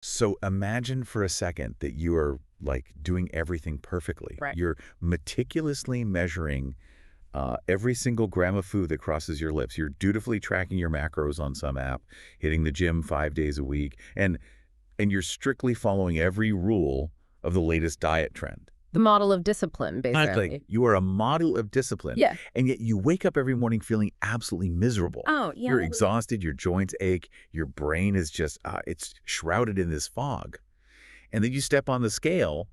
So imagine for a second that you are like doing everything perfectly. Right. You're meticulously measuring every single gram of food that crosses your lips. You're dutifully tracking your macros on some app, hitting the gym 5 days a week, and you're strictly following every rule of the latest diet trend. The model of discipline, Exactly. basically. You are a model of discipline, Yeah. and yet you wake up every morning feeling absolutely miserable. Oh, yeah. You're exhausted, your joints ache, your brain is just, it's shrouded in this fog. And then you step on the scale,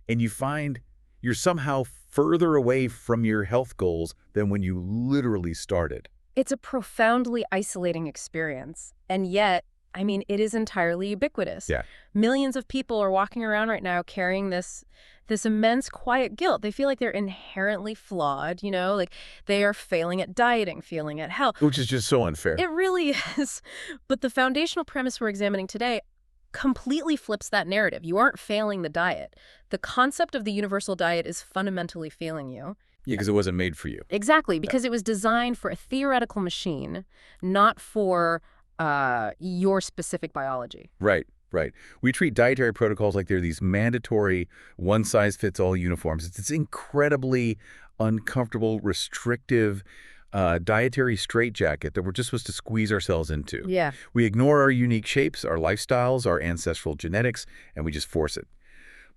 and you find you're somehow further away from your health goals than when you literally started. It's a profoundly isolating experience. And yet, I mean, it is entirely ubiquitous. Yeah. Millions of people are walking around right now carrying this immense quiet guilt. They feel like they're inherently flawed, like they are failing at dieting, failing at health. Which is just so unfair. It really is. But the foundational premise we're examining today completely flips that narrative. You aren't failing the diet. The concept of the universal diet is fundamentally failing you. Yeah, because it wasn't made for you. Exactly, because it was designed for a theoretical machine, not for your specific biology. Right, right. We treat dietary protocols like they're these mandatory one-size-fits-all uniforms. It's this incredibly uncomfortable, restrictive dietary straitjacket that we're just supposed to squeeze ourselves into. Yeah. We ignore our unique shapes, our lifestyles, our ancestral genetics, and we just force it.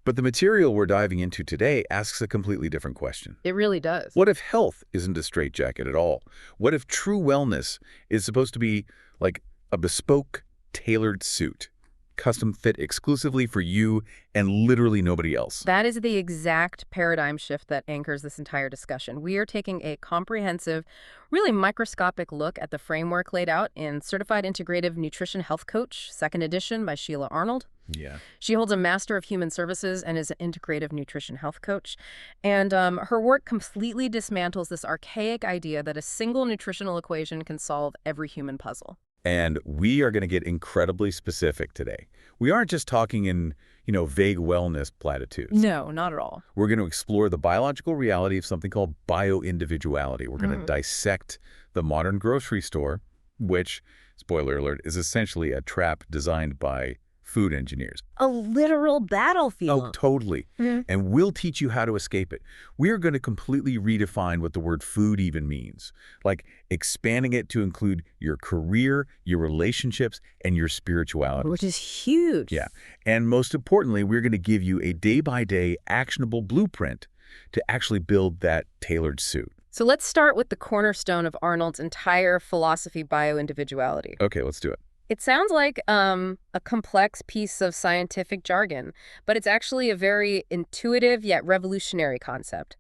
But the material we're diving into today asks a completely different question. It really does. What if health isn't a straitjacket at all? What if true wellness is supposed to be like a bespoke, tailored suit, custom fit exclusively for you and literally nobody else? That is the exact paradigm shift that anchors this entire discussion. We are taking a comprehensive, really microscopic look at the framework laid out in Certified Integrative Nutrition Health Coach, 2nd edition by Sheila Arnold. Yeah. She holds a Master of Human Services and is an integrative nutrition health coach. And her work completely dismantles this archaic idea that a single nutritional equation can solve every human puzzle. And we are going to get incredibly specific today. We aren't just talking in, vague wellness platitudes. No, not at all. We're going to explore the biological reality of something called bioindividuality. We're going to dissect the modern grocery store, which, spoiler alert, is essentially a trap designed by food engineers. A literal battlefield. Oh, totally. And we'll teach you how to escape it. We're going to completely redefine what the word food even means, like expanding it to include your career, your relationships, and your spirituality. Which is huge. Yeah. And most importantly, we're going to give you a day-by-day actionable blueprint to actually build that tailored suit. So let's start with the cornerstone of Arnold's entire philosophy, bioindividuality. Okay, let's do it. It sounds like a complex piece of scientific jargon, but it's actually a very intuitive yet revolutionary concept.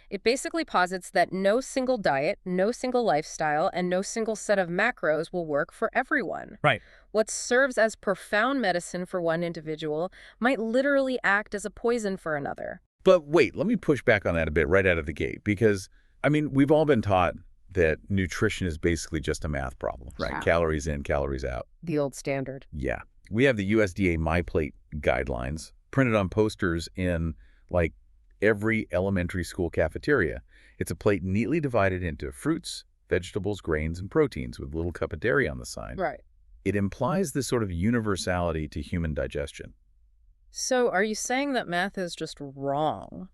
It basically posits that no single diet, no single lifestyle, and no single set of macros will work for everyone. Right. What serves as profound medicine for one individual might literally act as a poison for another. But wait, let me push back on that a bit right out of the gate, because, we've all been taught that nutrition is basically just a math problem, right? Yeah. Calories in, calories out. The old standard. Yeah. We have the USDA MyPlate guidelines printed on posters in, like, every elementary school cafeteria. It's a plate neatly divided into fruits, vegetables, grains, and proteins with a little cup of dairy on the side. Right. It implies this sort of universality to human digestion. So are you saying that math is just wrong?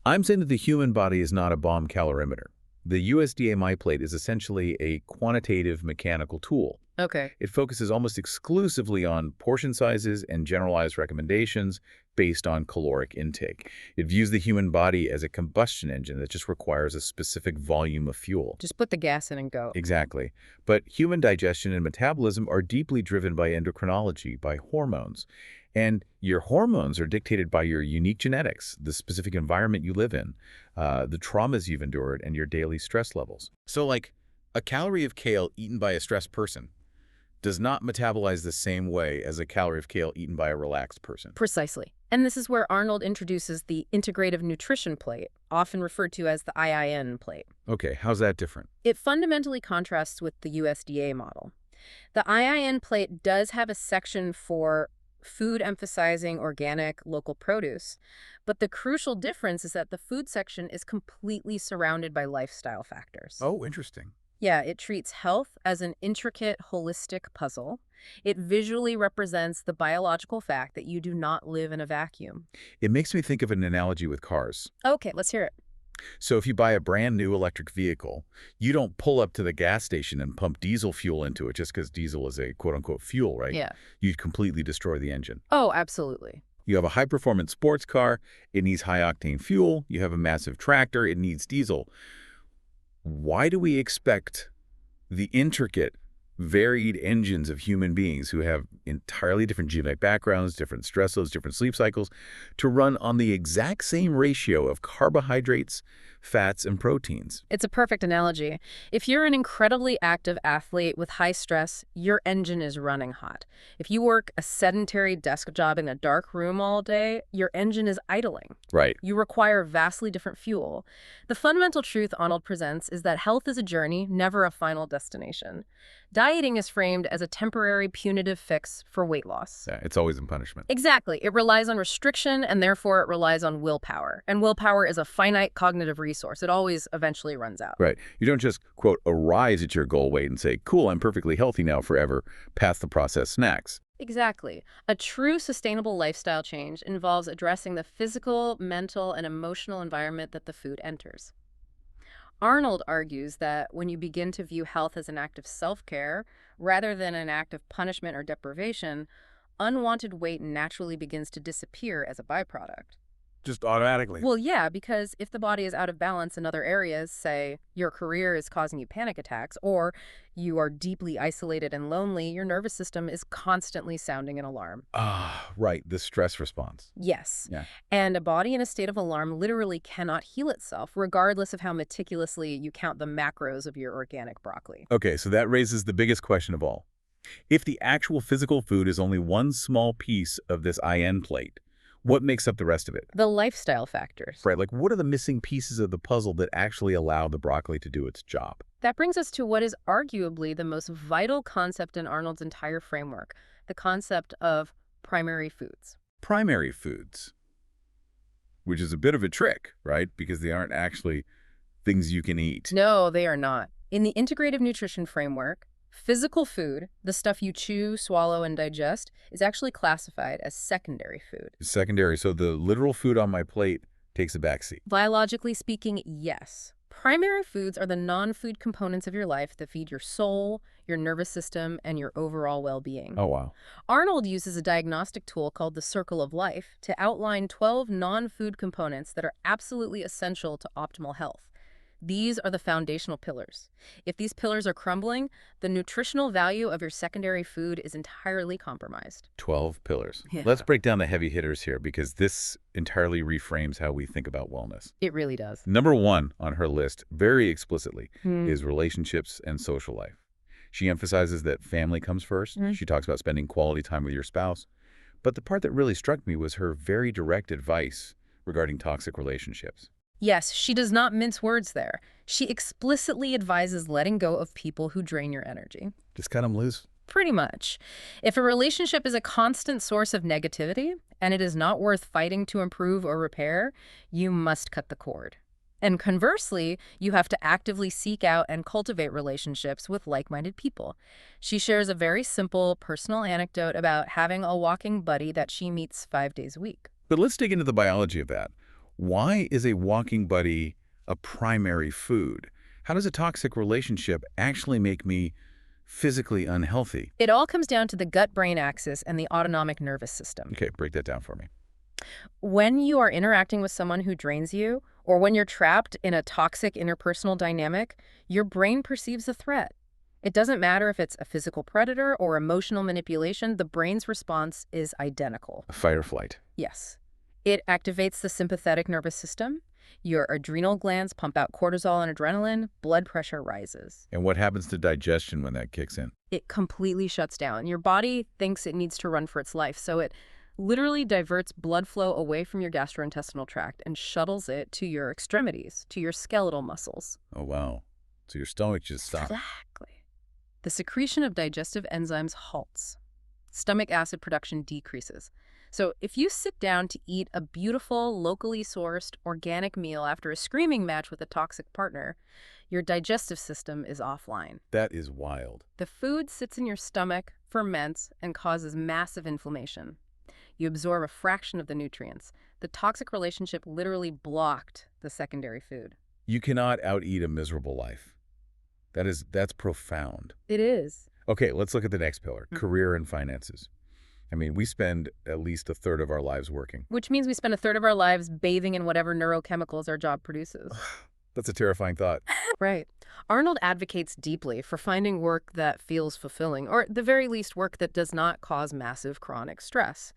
I'm saying that the human body is not a bomb calorimeter. The USDA MyPlate is essentially a quantitative mechanical tool. Okay. It focuses almost exclusively on portion sizes and generalized recommendations based on caloric intake. It views the human body as a combustion engine that just requires a specific volume of fuel. Just put the gas in and go. Exactly. But human digestion and metabolism are deeply driven by endocrinology, by hormones. And your hormones are dictated by your unique genetics, the specific environment you live in, the traumas you've endured, and your daily stress levels. So, like, a calorie of kale eaten by a stressed person does not metabolize the same way as a calorie of kale eaten by a relaxed person. Precisely. And this is where Arnold introduces the integrative nutrition plate, often referred to as the IIN plate. Okay, how's that different? It fundamentally contrasts with the USDA model. The IIN plate does have a section for food emphasizing organic, local produce, but the crucial difference is that the food section is completely surrounded by lifestyle factors. Oh, interesting. Yeah, it treats health as an intricate, holistic puzzle. It visually represents the biological fact that you do not live in a vacuum. It makes me think of an analogy with cars. Okay, let's hear it. So if you buy a brand new electric vehicle, you don't pull up to the gas station and pump diesel fuel into it just because diesel is a quote-unquote fuel, right? Yeah. You'd completely destroy the engine. Oh, absolutely. You have a high-performance sports car, it needs high-octane fuel. You have a massive tractor, it needs diesel. Why do we expect the intricate, varied engines of human beings who have entirely different genetic backgrounds, different stress loads, different sleep cycles, to run on the exact same ratio of carbohydrates, fats, and proteins? It's a perfect analogy. If you're an incredibly active athlete with high stress, your engine is running hot. If you work a sedentary desk job in a dark room all day, your engine is idling. Right. You require vastly different fuel. The fundamental truth Arnold presents is that health is a journey, never a final destination. Dieting is framed as a temporary punitive fix for weight loss. Yeah, it's always in punishment. Exactly. It relies on restriction, and therefore it relies on willpower. And willpower is a finite cognitive resource. It always eventually runs out. Right. You don't just, quote, arise at your goal weight and say, cool, I'm perfectly healthy now forever, past the processed snacks. Exactly. A true sustainable lifestyle change involves addressing the physical, mental, and emotional environment that the food enters. Arnold argues that when you begin to view health as an act of self-care rather than an act of punishment or deprivation, unwanted weight naturally begins to disappear as a byproduct. Just automatically. Well, yeah, because if the body is out of balance in other areas, say your career is causing you panic attacks, or you are deeply isolated and lonely, your nervous system is constantly sounding an alarm. Ah, right. The stress response. Yes. Yeah. And a body in a state of alarm literally cannot heal itself, regardless of how meticulously you count the macros of your organic broccoli. Okay, so that raises the biggest question of all. If the actual physical food is only one small piece of this IN plate, what makes up the rest of it? The lifestyle factors. Right, like what are the missing pieces of the puzzle that actually allow the broccoli to do its job? That brings us to what is arguably the most vital concept in Arnold's entire framework, the concept of primary foods. Primary foods, which is a bit of a trick, right? Because they aren't actually things you can eat. No, they are not. In the integrative nutrition framework, physical food, the stuff you chew, swallow, and digest, is actually classified as secondary food. Secondary, so the literal food on my plate takes a backseat. Biologically speaking, yes. Primary foods are the non-food components of your life that feed your soul, your nervous system, and your overall well-being. Oh, wow. Arnold uses a diagnostic tool called the Circle of Life to outline 12 non-food components that are absolutely essential to optimal health. These are the foundational pillars. If these pillars are crumbling, the nutritional value of your secondary food is entirely compromised. 12 pillars. Yeah. Let's break down the heavy hitters here because this entirely reframes how we think about wellness. It really does. Number one on her list, very explicitly, is relationships and social life. She emphasizes that family comes first. She talks about spending quality time with your spouse. But the part that really struck me was her very direct advice regarding toxic relationships. Yes, she does not mince words there. She explicitly advises letting go of people who drain your energy. Just cut them loose. Pretty much. If a relationship is a constant source of negativity, and it is not worth fighting to improve or repair, you must cut the cord. And conversely, you have to actively seek out and cultivate relationships with like-minded people. She shares a very simple personal anecdote about having a walking buddy that she meets 5 days a week. But let's dig into the biology of that. Why is a walking buddy a primary food? How does a toxic relationship actually make me physically unhealthy? It all comes down to the gut-brain axis and the autonomic nervous system. Okay, break that down for me. When you are interacting with someone who drains you, or when you're trapped in a toxic interpersonal dynamic, your brain perceives a threat. It doesn't matter if it's a physical predator or emotional manipulation, the brain's response is identical. Fight or flight. Yes. It activates the sympathetic nervous system. Your adrenal glands pump out cortisol and adrenaline. Blood pressure rises. And what happens to digestion when that kicks in? It completely shuts down. Your body thinks it needs to run for its life, so it literally diverts blood flow away from your gastrointestinal tract and shuttles it to your extremities, to your skeletal muscles. Oh, wow. So your stomach just stopped. Exactly. The secretion of digestive enzymes halts. stomach acid production decreases. So if you sit down to eat a beautiful, locally sourced, organic meal after a screaming match with a toxic partner, your digestive system is offline. That is wild. The food sits in your stomach, ferments, and causes massive inflammation. You absorb a fraction of the nutrients. The toxic relationship literally blocked the secondary food. You cannot out-eat a miserable life. That's profound. It is. Okay, let's look at the next pillar, career and finances. I mean, we spend at least a third of our lives working. Which means we spend a third of our lives bathing in whatever neurochemicals our job produces. That's a terrifying thought. Right. Arnold advocates deeply for finding work that feels fulfilling, or at the very least work that does not cause massive chronic stress.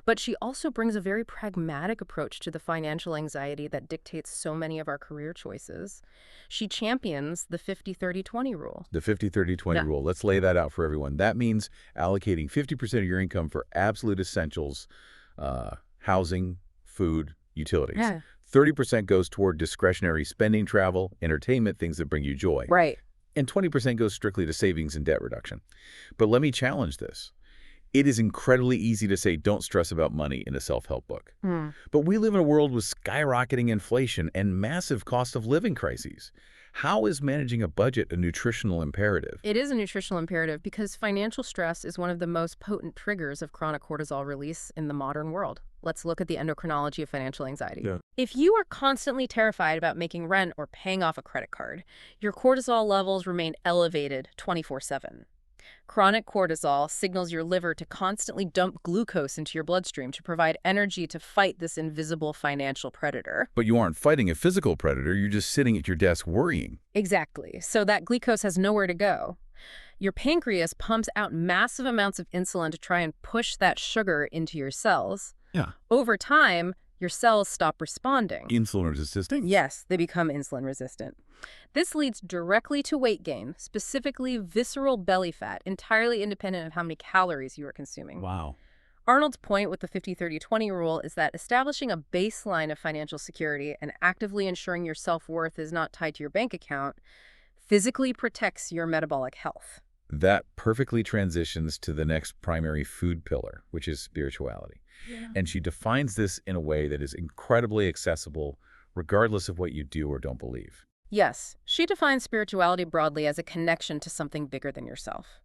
But she also brings a very pragmatic approach to the financial anxiety that dictates so many of our career choices. She champions the 50-30-20 rule. The 50-30-20 rule. Let's lay that out for everyone. That means allocating 50% of your income for absolute essentials, housing, food, utilities. Yeah. 30% goes toward discretionary spending, travel, entertainment, things that bring you joy. Right. And 20% goes strictly to savings and debt reduction. But let me challenge this. It is incredibly easy to say don't stress about money in a self-help book. But we live in a world with skyrocketing inflation and massive cost of living crises. How is managing a budget a nutritional imperative? It is a nutritional imperative because financial stress is one of the most potent triggers of chronic cortisol release in the modern world. Let's look at the endocrinology of financial anxiety. Yeah. If you are constantly terrified about making rent or paying off a credit card, your cortisol levels remain elevated 24/7. Chronic cortisol signals your liver to constantly dump glucose into your bloodstream to provide energy to fight this invisible financial predator. But you aren't fighting a physical predator, you're just sitting at your desk worrying. Exactly. So that glucose has nowhere to go. Your pancreas pumps out massive amounts of insulin to try and push that sugar into your cells. Yeah. Over time, your cells stop responding. Insulin resistant? Yes, they become insulin resistant. This leads directly to weight gain, specifically visceral belly fat, entirely independent of how many calories you are consuming. Wow. Arnold's point with the 50-30-20 rule is that establishing a baseline of financial security and actively ensuring your self-worth is not tied to your bank account physically protects your metabolic health. That perfectly transitions to the next primary food pillar, which is spirituality. Yeah. And she defines this in a way that is incredibly accessible, regardless of what you do or don't believe. Yes, she defines spirituality broadly as a connection to something bigger than yourself,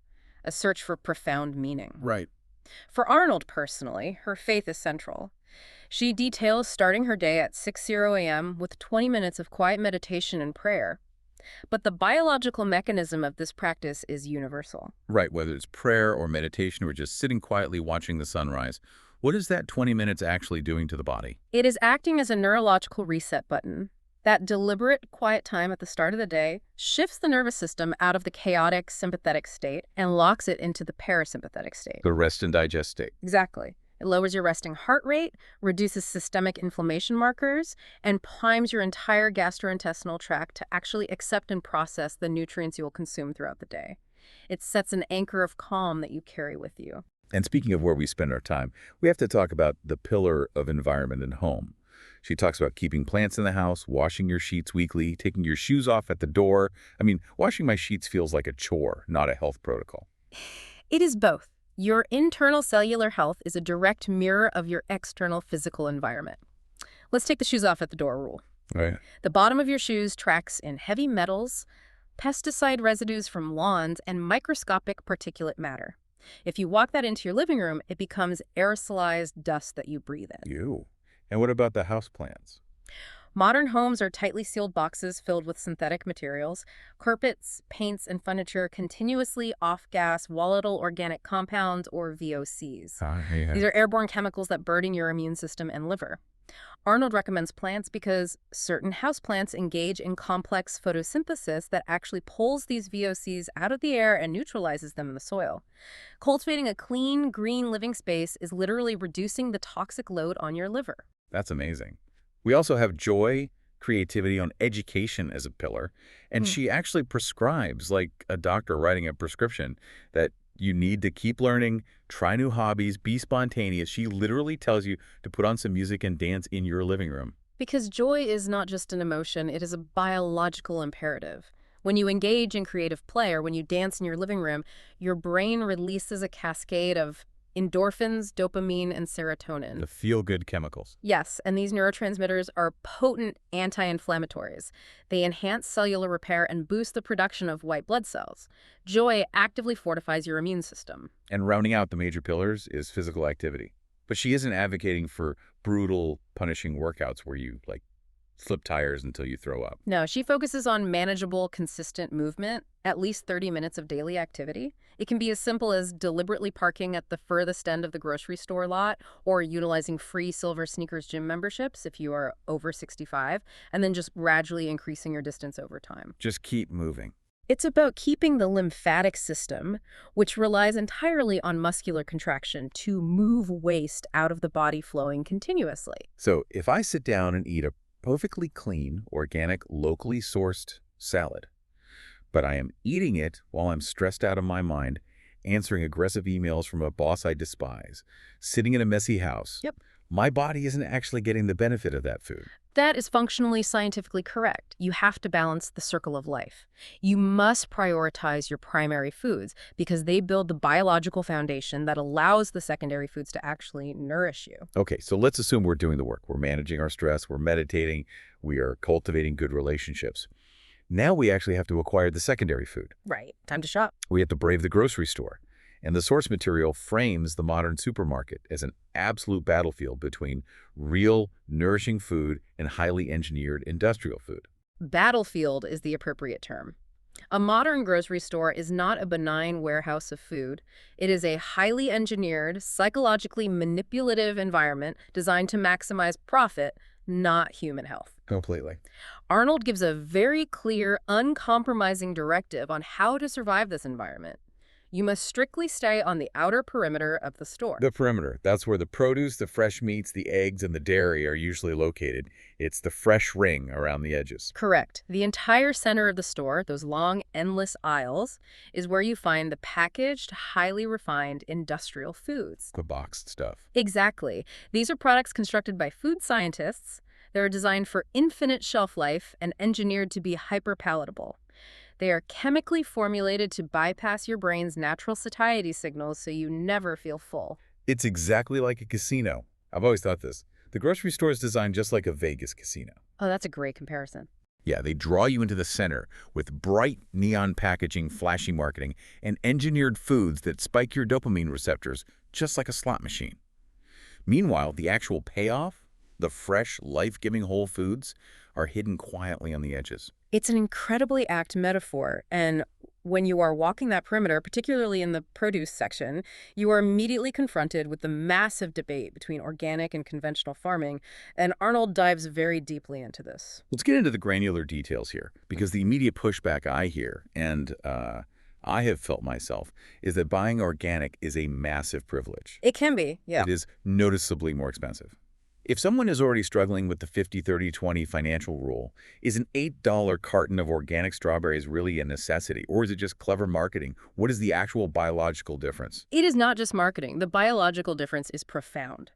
a search for profound meaning. Right. For Arnold personally, her faith is central. She details starting her day at 6:00 a.m. with 20 minutes of quiet meditation and prayer. But the biological mechanism of this practice is universal. Right, whether it's prayer or meditation or just sitting quietly watching the sunrise, what is that 20 minutes actually doing to the body? It is acting as a neurological reset button. That deliberate, quiet time at the start of the day shifts the nervous system out of the chaotic sympathetic state and locks it into the parasympathetic state. The rest and digest state. Exactly. It lowers your resting heart rate, reduces systemic inflammation markers, and primes your entire gastrointestinal tract to actually accept and process the nutrients you will consume throughout the day. It sets an anchor of calm that you carry with you. And speaking of where we spend our time, we have to talk about the pillar of environment and home. She talks about keeping plants in the house, washing your sheets weekly, taking your shoes off at the door. I mean, washing my sheets feels like a chore, not a health protocol. It is both. Your internal cellular health is a direct mirror of your external physical environment. Let's take the shoes off at the door rule. Right. The bottom of your shoes tracks in heavy metals, pesticide residues from lawns, and microscopic particulate matter. If you walk that into your living room, it becomes aerosolized dust that you breathe in. Ew. And what about the house plants? Modern homes are tightly sealed boxes filled with synthetic materials. Carpets, paints, and furniture continuously off-gas volatile organic compounds, or VOCs. Yeah. These are airborne chemicals that burden your immune system and liver. Arnold recommends plants because certain houseplants engage in complex photosynthesis that actually pulls these VOCs out of the air and neutralizes them in the soil. Cultivating a clean, green living space is literally reducing the toxic load on your liver. That's amazing. We also have joy, creativity, on education as a pillar. And she actually prescribes, like a doctor writing a prescription, that you need to keep learning, try new hobbies, be spontaneous. She literally tells you to put on some music and dance in your living room. Because joy is not just an emotion, it is a biological imperative. When you engage in creative play or when you dance in your living room, your brain releases a cascade of endorphins, dopamine, and serotonin. The feel-good chemicals. Yes, and these neurotransmitters are potent anti-inflammatories. They enhance cellular repair and boost the production of white blood cells. Joy actively fortifies your immune system. And rounding out the major pillars is physical activity. But she isn't advocating for brutal, punishing workouts where you, like, flip tires until you throw up. No, she focuses on manageable, consistent movement, at least 30 minutes of daily activity. It can be as simple as deliberately parking at the furthest end of the grocery store lot or utilizing free Silver Sneakers gym memberships if you are over 65, and then just gradually increasing your distance over time. Just keep moving. It's about keeping the lymphatic system, which relies entirely on muscular contraction, to move waste out of the body flowing continuously. So if I sit down and eat a perfectly clean, organic, locally sourced salad, but I am eating it while I'm stressed out of my mind, answering aggressive emails from a boss I despise, sitting in a messy house. Yep. My body isn't actually getting the benefit of that food. That is functionally scientifically correct. You have to balance the circle of life. You must prioritize your primary foods because they build the biological foundation that allows the secondary foods to actually nourish you. Okay, so let's assume we're doing the work. We're managing our stress, we're meditating, we are cultivating good relationships. Now we actually have to acquire the secondary food. Right. Time to shop. We have to brave the grocery store. And the source material frames the modern supermarket as an absolute battlefield between real, nourishing food and highly engineered industrial food. Battlefield is the appropriate term. A modern grocery store is not a benign warehouse of food. It is a highly engineered, psychologically manipulative environment designed to maximize profit, not human health. Completely. Arnold gives a very clear, uncompromising directive on how to survive this environment. You must strictly stay on the outer perimeter of the store. The perimeter, that's where the produce, the fresh meats, the eggs, and the dairy are usually located. It's the fresh ring around the edges. Correct. The entire center of the store, those long, endless aisles, is where you find the packaged, highly refined industrial foods. The boxed stuff. Exactly. These are products constructed by food scientists. They're designed for infinite shelf life and engineered to be hyper-palatable. They are chemically formulated to bypass your brain's natural satiety signals so you never feel full. It's exactly like a casino. I've always thought this. The grocery store is designed just like a Vegas casino. Oh, that's a great comparison. Yeah, they draw you into the center with bright neon packaging, flashy marketing, and engineered foods that spike your dopamine receptors just like a slot machine. Meanwhile, the actual payoff, the fresh, life-giving whole foods, are hidden quietly on the edges. It's an incredibly apt metaphor, and when you are walking that perimeter, particularly in the produce section, you are immediately confronted with the massive debate between organic and conventional farming, and Arnold dives very deeply into this. Let's get into the granular details here, because the immediate pushback I hear, and I have felt myself, is that buying organic is a massive privilege. It can be, yeah. It is noticeably more expensive. If someone is already struggling with the 50-30-20 financial rule, is an $8 carton of organic strawberries really a necessity, or is it just clever marketing? What is the actual biological difference? It is not just marketing. The biological difference is profound.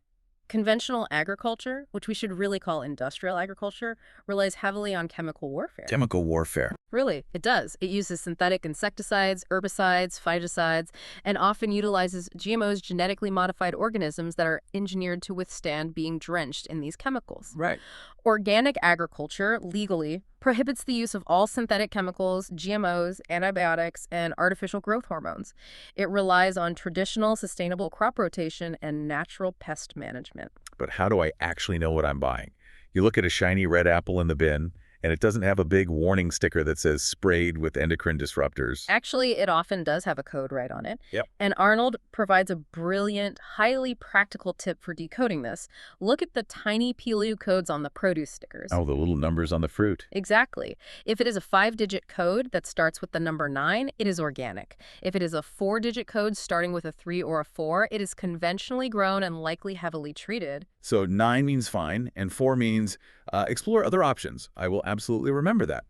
Conventional agriculture, which we should really call industrial agriculture, relies heavily on chemical warfare. Chemical warfare. Really, it does. It uses synthetic insecticides, herbicides, fungicides, and often utilizes GMOs, genetically modified organisms that are engineered to withstand being drenched in these chemicals. Right. Organic agriculture, legally, prohibits the use of all synthetic chemicals, GMOs, antibiotics, and artificial growth hormones. It relies on traditional, sustainable crop rotation and natural pest management. But how do I actually know what I'm buying? You look at a shiny red apple in the bin, and it doesn't have a big warning sticker that says sprayed with endocrine disruptors. Actually, it often does have a code right on it. Yep. And Arnold provides a brilliant, highly practical tip for decoding this. Look at the tiny PLU codes on the produce stickers. Oh, the little numbers on the fruit. Exactly. If it is a 5-digit code that starts with the number 9, it is organic. If it is a 4-digit code starting with a 3 or a 4, it is conventionally grown and likely heavily treated. So 9 means fine, and 4 means explore other options. I will absolutely remember that.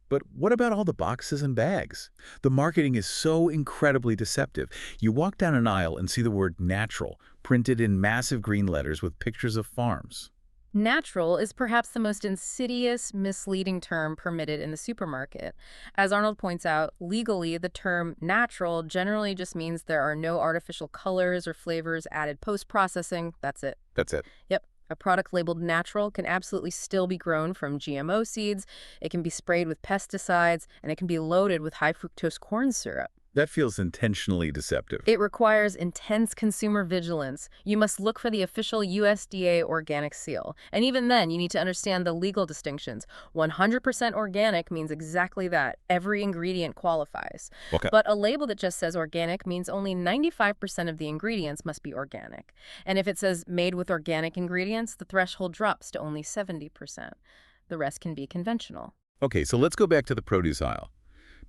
But what about all the boxes and bags? The marketing is so incredibly deceptive. You walk down an aisle and see the word natural printed in massive green letters with pictures of farms. Natural is perhaps the most insidious, misleading term permitted in the supermarket. As Arnold points out, legally, the term natural generally just means there are no artificial colors or flavors added post-processing. That's it. That's it. Yep. A product labeled natural can absolutely still be grown from GMO seeds, it can be sprayed with pesticides, and it can be loaded with high fructose corn syrup. That feels intentionally deceptive. It requires intense consumer vigilance. You must look for the official USDA organic seal. And even then, you need to understand the legal distinctions. 100% organic means exactly that. Every ingredient qualifies. Okay. But a label that just says organic means only 95% of the ingredients must be organic. And if it says made with organic ingredients, the threshold drops to only 70%. The rest can be conventional. Okay, so let's go back to the produce aisle.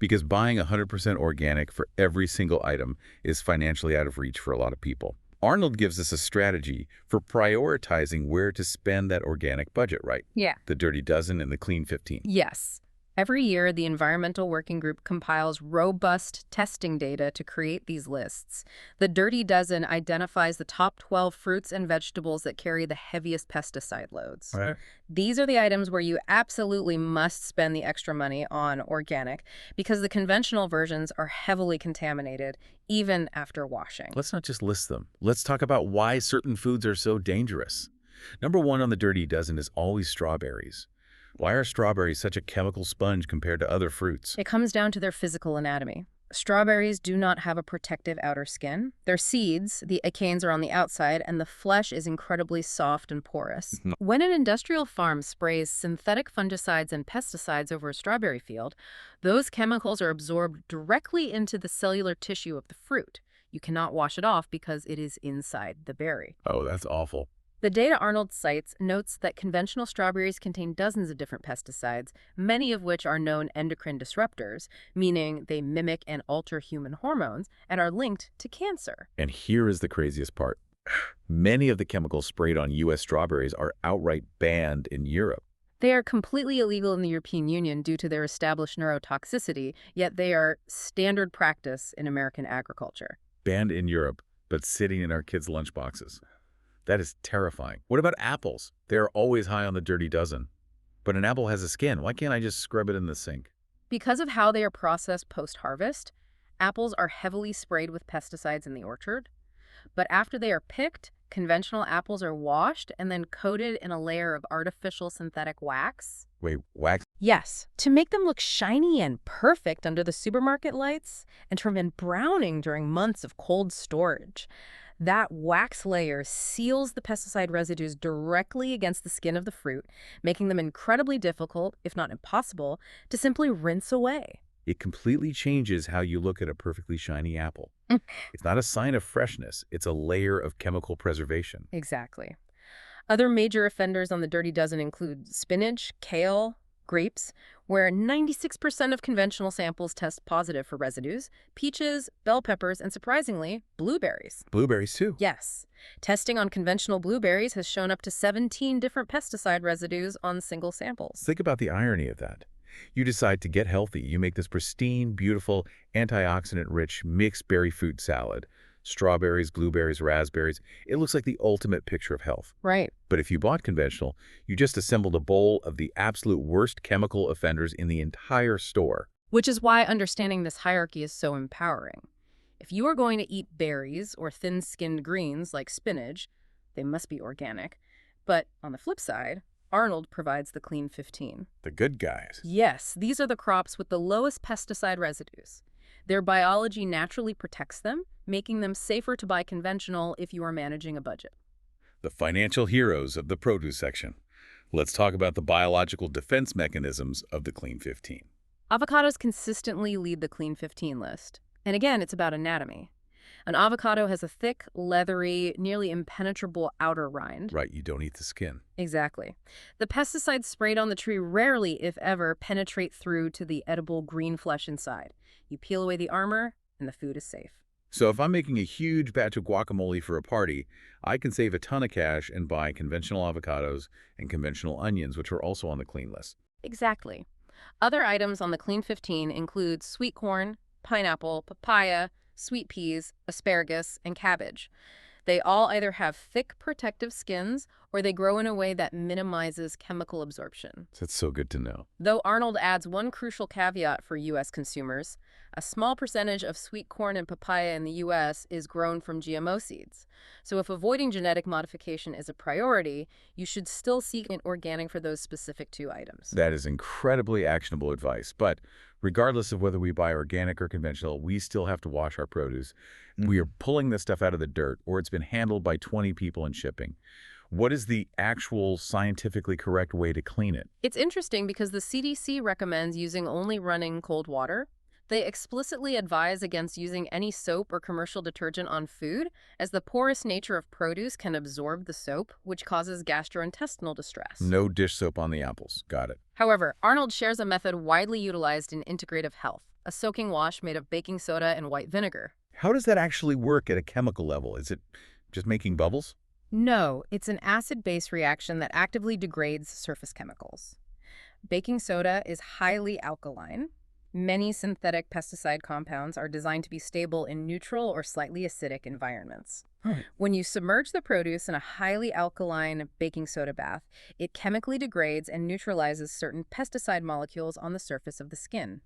Because buying 100% organic for every single item is financially out of reach for a lot of people. Arnold gives us a strategy for prioritizing where to spend that organic budget, right? Yeah. The Dirty Dozen and the Clean 15. Yes. Every year, the Environmental Working Group compiles robust testing data to create these lists. The Dirty Dozen identifies the top 12 fruits and vegetables that carry the heaviest pesticide loads. Right. These are the items where you absolutely must spend the extra money on organic because the conventional versions are heavily contaminated, even after washing. Let's not just list them. Let's talk about why certain foods are so dangerous. Number one on the Dirty Dozen is always strawberries. Why are strawberries such a chemical sponge compared to other fruits? It comes down to their physical anatomy. Strawberries do not have a protective outer skin. Their seeds, the achenes, are on the outside, and the flesh is incredibly soft and porous. When an industrial farm sprays synthetic fungicides and pesticides over a strawberry field, those chemicals are absorbed directly into the cellular tissue of the fruit. You cannot wash it off because it is inside the berry. Oh, that's awful. The data Arnold cites notes that conventional strawberries contain dozens of different pesticides, many of which are known endocrine disruptors, meaning they mimic and alter human hormones and are linked to cancer. And here is the craziest part. Many of the chemicals sprayed on U.S. strawberries are outright banned in Europe. They are completely illegal in the European Union due to their established neurotoxicity, yet they are standard practice in American agriculture. Banned in Europe, but sitting in our kids' lunchboxes. That is terrifying. What about apples? They are always high on the Dirty Dozen. But an apple has a skin. Why can't I just scrub it in the sink? Because of how they are processed post-harvest, apples are heavily sprayed with pesticides in the orchard. But after they are picked, conventional apples are washed and then coated in a layer of artificial synthetic wax. Wait, wax? Yes, to make them look shiny and perfect under the supermarket lights and to prevent browning during months of cold storage. That wax layer seals the pesticide residues directly against the skin of the fruit, making them incredibly difficult, if not impossible, to simply rinse away. It completely changes how you look at a perfectly shiny apple. It's not a sign of freshness. It's a layer of chemical preservation. Exactly. Other major offenders on the Dirty Dozen include spinach, kale, grapes, where 96% of conventional samples test positive for residues, peaches, bell peppers, and surprisingly, blueberries. Blueberries, too. Yes. Testing on conventional blueberries has shown up to 17 different pesticide residues on single samples. Think about the irony of that. You decide to get healthy. You make this pristine, beautiful, antioxidant-rich mixed berry fruit salad. Strawberries, blueberries, raspberries. It looks like the ultimate picture of health. Right. But if you bought conventional, you just assembled a bowl of the absolute worst chemical offenders in the entire store. Which is why understanding this hierarchy is so empowering. If you are going to eat berries or thin-skinned greens like spinach, they must be organic. But on the flip side, Arnold provides the Clean 15. The good guys. Yes, these are the crops with the lowest pesticide residues. Their biology naturally protects them, making them safer to buy conventional if you are managing a budget. The financial heroes of the produce section. Let's talk about the biological defense mechanisms of the Clean 15. Avocados consistently lead the Clean 15 list. And again, it's about anatomy. An avocado has a thick, leathery, nearly impenetrable outer rind. Right, you don't eat the skin. Exactly. The pesticides sprayed on the tree rarely, if ever, penetrate through to the edible green flesh inside. You peel away the armor, and the food is safe. So if I'm making a huge batch of guacamole for a party, I can save a ton of cash and buy conventional avocados and conventional onions, which are also on the clean list. Exactly. Other items on the Clean 15 include sweet corn, pineapple, papaya, sweet peas, asparagus, and cabbage. They all either have thick protective skins or they grow in a way that minimizes chemical absorption. That's so good to know. Though Arnold adds one crucial caveat for U.S. consumers: a small percentage of sweet corn and papaya in the U.S. is grown from GMO seeds. So if avoiding genetic modification is a priority, you should still seek an organic for those specific two items. That is incredibly actionable advice. But regardless of whether we buy organic or conventional, we still have to wash our produce. We are pulling this stuff out of the dirt, or it's been handled by 20 people in shipping. What is the actual scientifically correct way to clean it? It's interesting because the CDC recommends using only running cold water. They explicitly advise against using any soap or commercial detergent on food, as the porous nature of produce can absorb the soap, which causes gastrointestinal distress. No dish soap on the apples. Got it. However, Arnold shares a method widely utilized in integrative health: a soaking wash made of baking soda and white vinegar. How does that actually work at a chemical level? Is it just making bubbles? No, it's an acid-base reaction that actively degrades surface chemicals. Baking soda is highly alkaline. Many synthetic pesticide compounds are designed to be stable in neutral or slightly acidic environments. Right. When you submerge the produce in a highly alkaline baking soda bath, it chemically degrades and neutralizes certain pesticide molecules on the surface of the skin.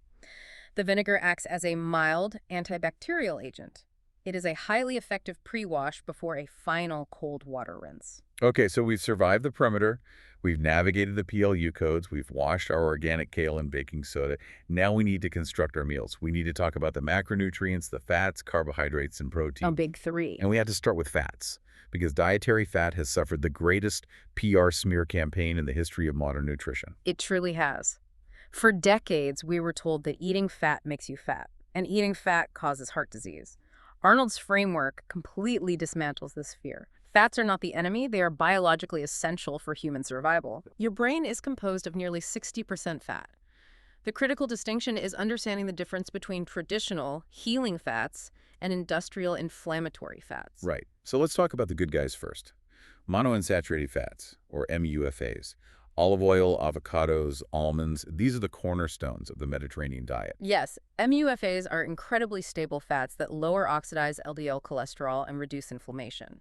The vinegar acts as a mild antibacterial agent. It is a highly effective pre-wash before a final cold water rinse. Okay, so we've survived the perimeter. We've navigated the PLU codes. We've washed our organic kale and baking soda. Now we need to construct our meals. We need to talk about the macronutrients, the fats, carbohydrates, and protein. A big three. And we have to start with fats, because dietary fat has suffered the greatest PR smear campaign in the history of modern nutrition. It truly has. For decades, we were told that eating fat makes you fat, and eating fat causes heart disease. Arnold's framework completely dismantles this fear. Fats are not the enemy, they are biologically essential for human survival. Your brain is composed of nearly 60% fat. The critical distinction is understanding the difference between traditional, healing fats and industrial inflammatory fats. Right. So let's talk about the good guys first. Monounsaturated fats, or MUFAs. Olive oil, avocados, almonds, these are the cornerstones of the Mediterranean diet. Yes, MUFAs are incredibly stable fats that lower oxidized LDL cholesterol and reduce inflammation.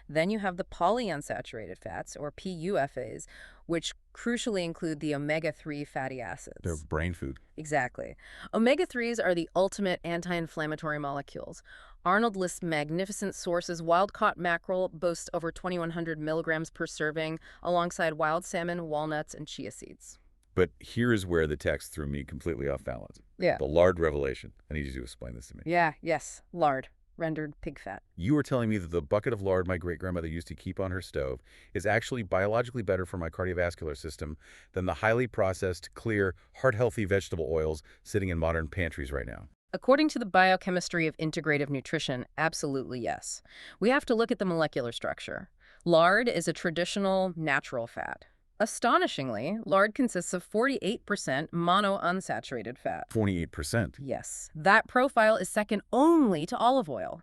Then you have the polyunsaturated fats, or PUFAs, which crucially include the omega-3 fatty acids. They're brain food. Exactly. Omega-3s are the ultimate anti-inflammatory molecules. Arnold lists magnificent sources. Wild-caught mackerel boasts over 2,100 milligrams per serving, alongside wild salmon, walnuts, and chia seeds. But here's where the text threw me completely off balance. Yeah. The lard revelation. I need you to explain this to me. Yes, lard, rendered pig fat. You were telling me that the bucket of lard my great-grandmother used to keep on her stove is actually biologically better for my cardiovascular system than the highly processed, clear, heart-healthy vegetable oils sitting in modern pantries right now. According to the biochemistry of integrative nutrition, absolutely yes. We have to look at the molecular structure. Lard is a traditional natural fat. Astonishingly, lard consists of 48% monounsaturated fat. 48%. Yes, that profile is second only to olive oil.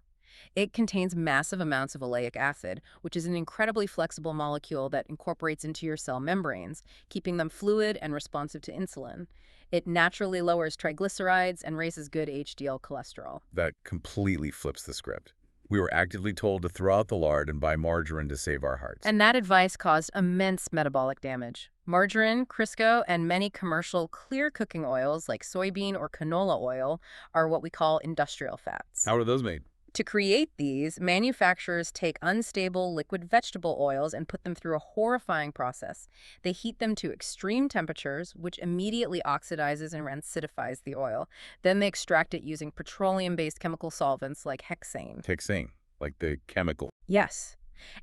It contains massive amounts of oleic acid, which is an incredibly flexible molecule that incorporates into your cell membranes, keeping them fluid and responsive to insulin. It naturally lowers triglycerides and raises good HDL cholesterol. That completely flips the script. We were actively told to throw out the lard and buy margarine to save our hearts. And that advice caused immense metabolic damage. Margarine, Crisco, and many commercial clear cooking oils like soybean or canola oil are what we call industrial fats. How are those made? To create these, manufacturers take unstable liquid vegetable oils and put them through a horrifying process. They heat them to extreme temperatures, which immediately oxidizes and acidifies the oil. Then they extract it using petroleum-based chemical solvents like hexane. Hexane, like the chemical. Yes.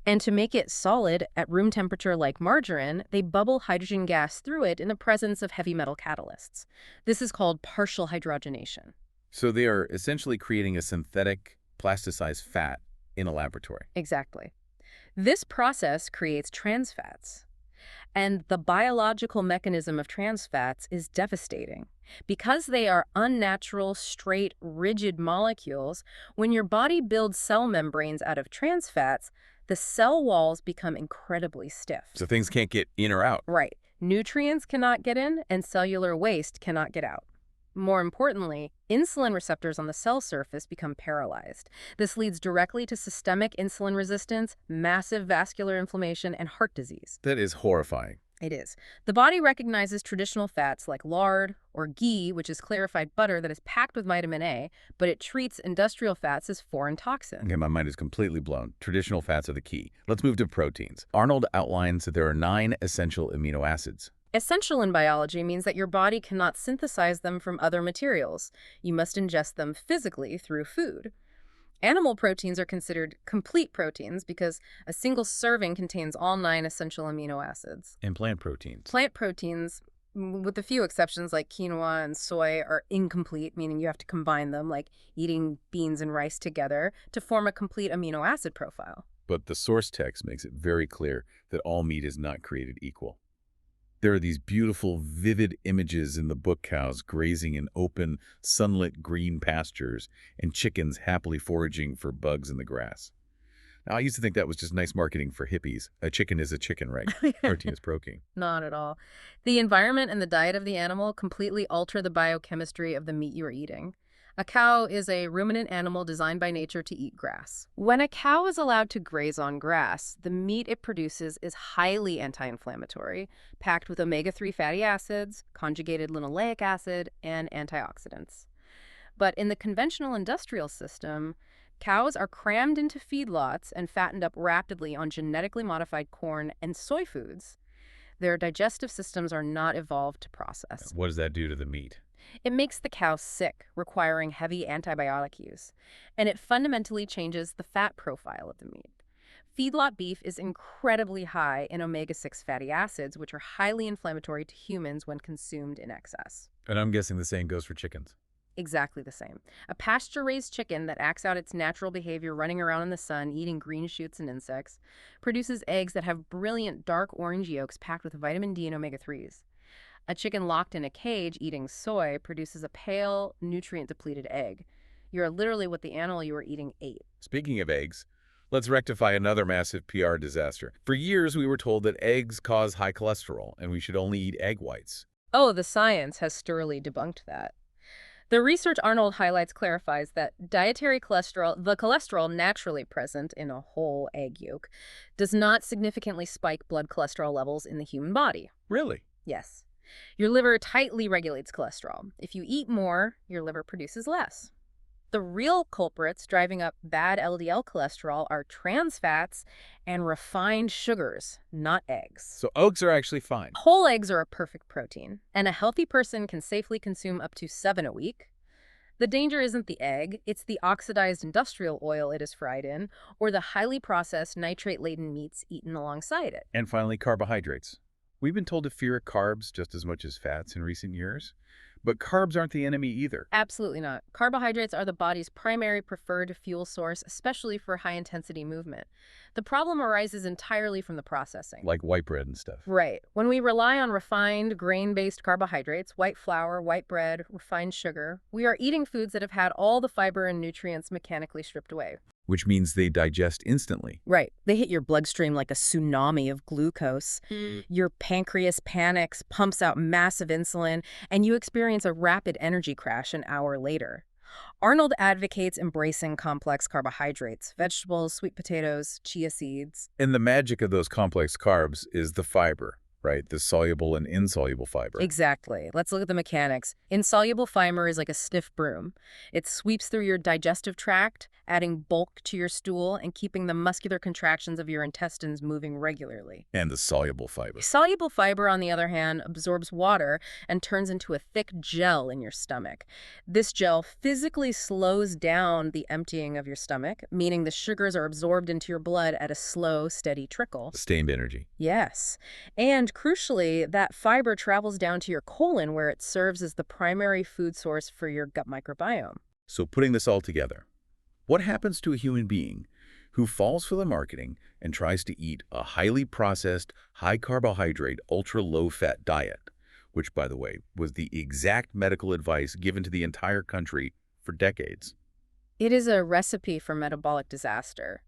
And to make it solid at room temperature like margarine, they bubble hydrogen gas through it in the presence of heavy metal catalysts. This is called partial hydrogenation. So they are essentially creating a synthetic, plasticized fat in a laboratory. Exactly. This process creates trans fats. And the biological mechanism of trans fats is devastating. Because they are unnatural, straight, rigid molecules, when your body builds cell membranes out of trans fats, the cell walls become incredibly stiff. So things can't get in or out. Right. Nutrients cannot get in, and cellular waste cannot get out. More importantly, insulin receptors on the cell surface become paralyzed. This leads directly to systemic insulin resistance, massive vascular inflammation, and heart disease. That is horrifying. It is. The body recognizes traditional fats like lard or ghee, which is clarified butter that is packed with vitamin A, but it treats industrial fats as foreign toxin. Okay, my mind is completely blown. Traditional fats are the key. Let's move to proteins. Arnold outlines that there are 9 essential amino acids. Essential in biology means that your body cannot synthesize them from other materials. You must ingest them physically through food. Animal proteins are considered complete proteins because a single serving contains all 9 essential amino acids. And plant proteins. Plant proteins, with a few exceptions like quinoa and soy, are incomplete, meaning you have to combine them, like eating beans and rice together, to form a complete amino acid profile. But the source text makes it very clear that all meat is not created equal. There are these beautiful, vivid images in the book: cows grazing in open, sunlit green pastures, and chickens happily foraging for bugs in the grass. Now, I used to think that was just nice marketing for hippies. A chicken is a chicken, right? Protein is protein. Not at all. The environment and the diet of the animal completely alter the biochemistry of the meat you are eating. A cow is a ruminant animal designed by nature to eat grass. When a cow is allowed to graze on grass, the meat it produces is highly anti-inflammatory, packed with omega-3 fatty acids, conjugated linoleic acid, and antioxidants. But in the conventional industrial system, cows are crammed into feedlots and fattened up rapidly on genetically modified corn and soy foods. Their digestive systems are not evolved to process. What does that do to the meat? It makes the cow sick, requiring heavy antibiotic use, and it fundamentally changes the fat profile of the meat. Feedlot beef is incredibly high in omega-6 fatty acids, which are highly inflammatory to humans when consumed in excess. And I'm guessing the same goes for chickens. Exactly the same. A pasture-raised chicken that acts out its natural behavior running around in the sun, eating green shoots and insects, produces eggs that have brilliant dark orange yolks packed with vitamin D and omega-3s. A chicken locked in a cage eating soy produces a pale, nutrient-depleted egg. You are literally what the animal you are eating ate. Speaking of eggs, let's rectify another massive PR disaster. For years, we were told that eggs cause high cholesterol, and we should only eat egg whites. Oh, the science has thoroughly debunked that. The research Arnold highlights clarifies that dietary cholesterol, the cholesterol naturally present in a whole egg yolk, does not significantly spike blood cholesterol levels in the human body. Really? Yes. Your liver tightly regulates cholesterol. If you eat more, your liver produces less. The real culprits driving up bad LDL cholesterol are trans fats and refined sugars, not eggs. So oats are actually fine. Whole eggs are a perfect protein, and a healthy person can safely consume up to 7 a week. The danger isn't the egg, it's the oxidized industrial oil it is fried in, or the highly processed nitrate-laden meats eaten alongside it. And finally, carbohydrates. We've been told to fear carbs just as much as fats in recent years, but carbs aren't the enemy either. Absolutely not. Carbohydrates are the body's primary preferred fuel source, especially for high-intensity movement. The problem arises entirely from the processing. Like white bread and stuff. Right. When we rely on refined, grain-based carbohydrates, white flour, white bread, refined sugar, we are eating foods that have had all the fiber and nutrients mechanically stripped away. Which means they digest instantly. Right. They hit your bloodstream like a tsunami of glucose. Your pancreas panics, pumps out massive insulin, and you experience a rapid energy crash an hour later. Arnold advocates embracing complex carbohydrates, vegetables, sweet potatoes, chia seeds. And the magic of those complex carbs is the fiber, right? The soluble and insoluble fiber. Exactly. Let's look at the mechanics. Insoluble fiber is like a stiff broom. It sweeps through your digestive tract, adding bulk to your stool and keeping the muscular contractions of your intestines moving regularly. And the soluble fiber. Soluble fiber, on the other hand, absorbs water and turns into a thick gel in your stomach. This gel physically slows down the emptying of your stomach, meaning the sugars are absorbed into your blood at a slow, steady trickle. Sustained energy. Yes. And crucially, that fiber travels down to your colon where it serves as the primary food source for your gut microbiome. So putting this all together, what happens to a human being who falls for the marketing and tries to eat a highly processed, high-carbohydrate, ultra-low-fat diet, which, by the way, was the exact medical advice given to the entire country for decades? It is a recipe for metabolic disaster.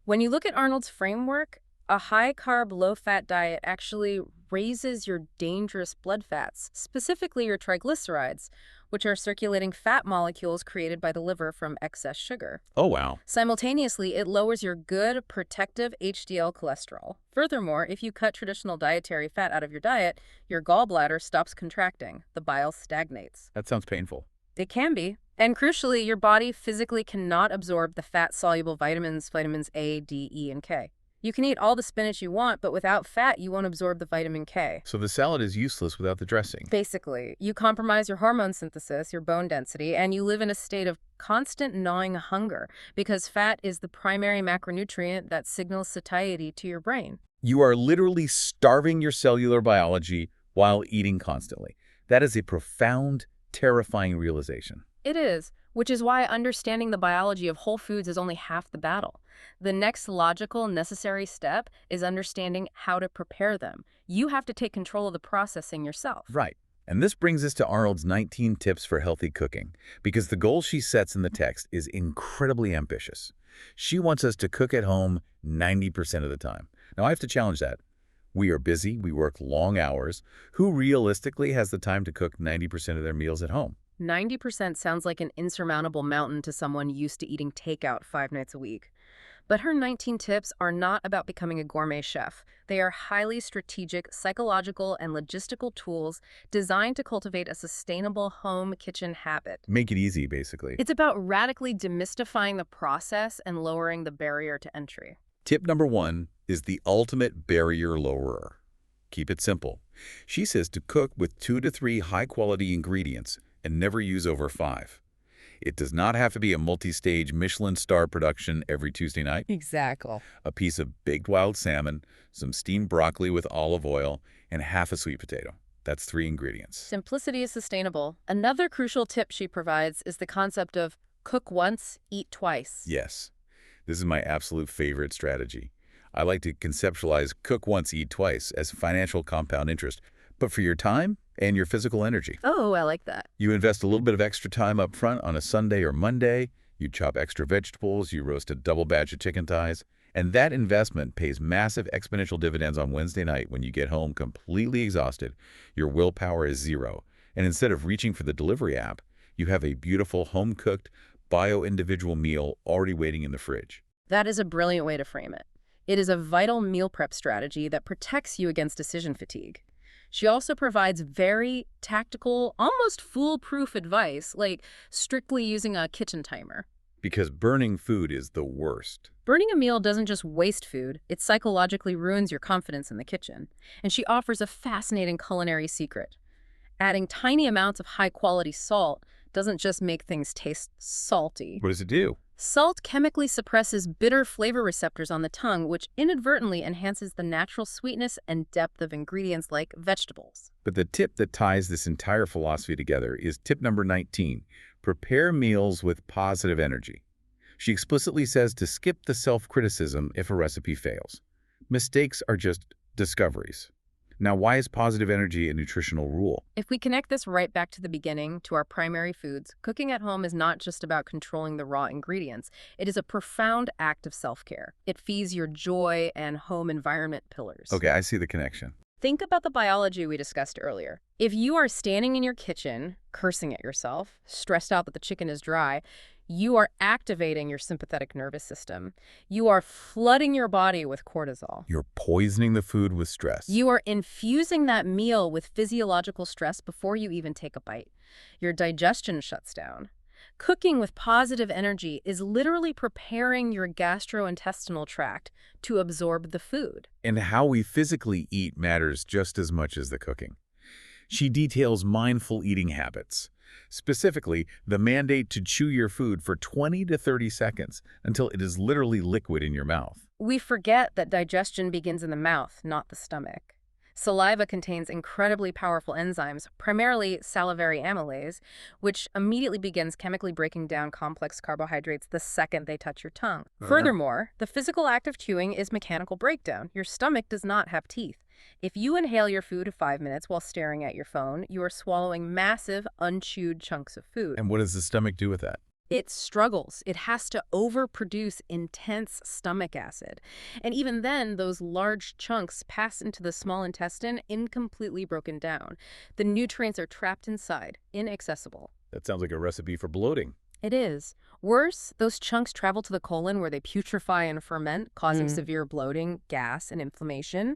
When you look at Arnold's framework, a high-carb, low-fat diet actually raises your dangerous blood fats, specifically your triglycerides, which are circulating fat molecules created by the liver from excess sugar. Oh, wow. Simultaneously, it lowers your good, protective HDL cholesterol. Furthermore, if you cut traditional dietary fat out of your diet, your gallbladder stops contracting. The bile stagnates. That sounds painful. It can be. And crucially, your body physically cannot absorb the fat-soluble vitamins A, D, E, and K. You can eat all the spinach you want, but without fat, you won't absorb the vitamin K. So the salad is useless without the dressing. Basically, you compromise your hormone synthesis, your bone density, and you live in a state of constant gnawing hunger because fat is the primary macronutrient that signals satiety to your brain. You are literally starving your cellular biology while eating constantly. That is a profound, terrifying realization. It is, which is why understanding the biology of whole foods is only half the battle. The next logical, necessary step is understanding how to prepare them. You have to take control of the processing yourself. Right. And this brings us to Arnold's 19 tips for healthy cooking, because the goal she sets in the text is incredibly ambitious. She wants us to cook at home 90% of the time. Now, I have to challenge that. We are busy, we work long hours. Who realistically has the time to cook 90% of their meals at home? 90% sounds like an insurmountable mountain to someone used to eating takeout 5 nights a week. But her 19 tips are not about becoming a gourmet chef. They are highly strategic, psychological, and logistical tools designed to cultivate a sustainable home kitchen habit. Make it easy, basically. It's about radically demystifying the process and lowering the barrier to entry. Tip number 1 is the ultimate barrier lowerer. Keep it simple. She says to cook with 2 to 3 high-quality ingredients and never use over 5. It does not have to be a multi-stage Michelin star production every Tuesday night. Exactly. A piece of baked wild salmon, some steamed broccoli with olive oil, and half a sweet potato. That's 3 ingredients. Simplicity is sustainable. Another crucial tip she provides is the concept of cook once, eat twice. Yes, this is my absolute favorite strategy. I like to conceptualize cook once, eat twice as financial compound interest, but for your time and your physical energy. Oh, I like that. You invest a little bit of extra time up front on a Sunday or Monday, you chop extra vegetables, you roast a double batch of chicken thighs, and that investment pays massive exponential dividends on Wednesday night when you get home completely exhausted. Your willpower is 0, and instead of reaching for the delivery app, you have a beautiful home-cooked, bio-individual meal already waiting in the fridge. That is a brilliant way to frame it. It is a vital meal prep strategy that protects you against decision fatigue. She also provides very tactical, almost foolproof advice, like strictly using a kitchen timer. Because burning food is the worst. Burning a meal doesn't just waste food, it psychologically ruins your confidence in the kitchen. And she offers a fascinating culinary secret. Adding tiny amounts of high-quality salt doesn't just make things taste salty. What does it do? Salt chemically suppresses bitter flavor receptors on the tongue, which inadvertently enhances the natural sweetness and depth of ingredients like vegetables. But the tip that ties this entire philosophy together is tip number 19. Prepare meals with positive energy. She explicitly says to skip the self-criticism if a recipe fails. Mistakes are just discoveries. Now, why is positive energy a nutritional rule? If we connect this right back to the beginning, to our primary foods, cooking at home is not just about controlling the raw ingredients. It is a profound act of self-care. It feeds your joy and home environment pillars. Okay, I see the connection. Think about the biology we discussed earlier. If you are standing in your kitchen, cursing at yourself, stressed out that the chicken is dry, you are activating your sympathetic nervous system. You are flooding your body with cortisol. You're poisoning the food with stress. You are infusing that meal with physiological stress before you even take a bite. Your digestion shuts down. Cooking with positive energy is literally preparing your gastrointestinal tract to absorb the food. And how we physically eat matters just as much as the cooking. She details mindful eating habits. Specifically, the mandate to chew your food for 20 to 30 seconds until it is literally liquid in your mouth. We forget that digestion begins in the mouth, not the stomach. Saliva contains incredibly powerful enzymes, primarily salivary amylase, which immediately begins chemically breaking down complex carbohydrates the second they touch your tongue. Furthermore, the physical act of chewing is mechanical breakdown. Your stomach does not have teeth. If you inhale your food for 5 minutes while staring at your phone, you are swallowing massive, unchewed chunks of food. And what does the stomach do with that? It struggles. It has to overproduce intense stomach acid. And even then, those large chunks pass into the small intestine incompletely broken down. The nutrients are trapped inside, inaccessible. That sounds like a recipe for bloating. It is. Worse, those chunks travel to the colon where they putrefy and ferment, causing severe bloating, gas, and inflammation.